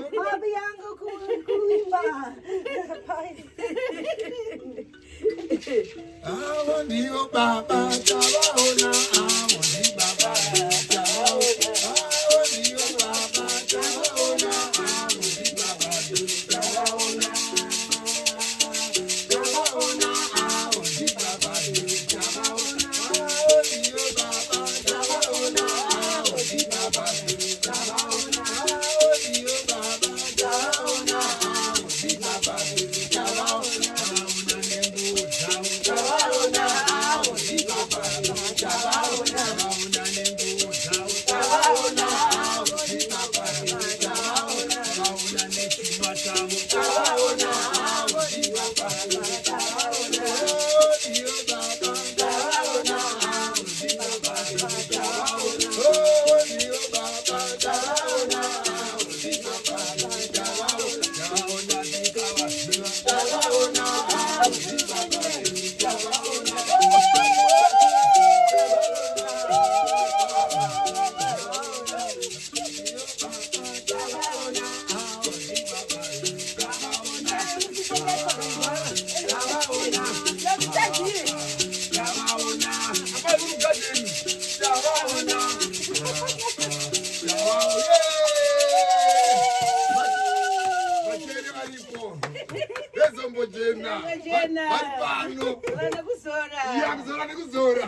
Babi yangu kuimba. Hao ndio baba tawaona, hao ni baba tawaona, hao ndio baba tawaona, hao ni baba tawaona, tawaona, hao ni baba tawaona, hao ndio baba tawaona, hao ni baba tawaona, hao ndio baba tawaona, hao ni baba tawaona. Jena. Bari pano. Kuzora nekuzora.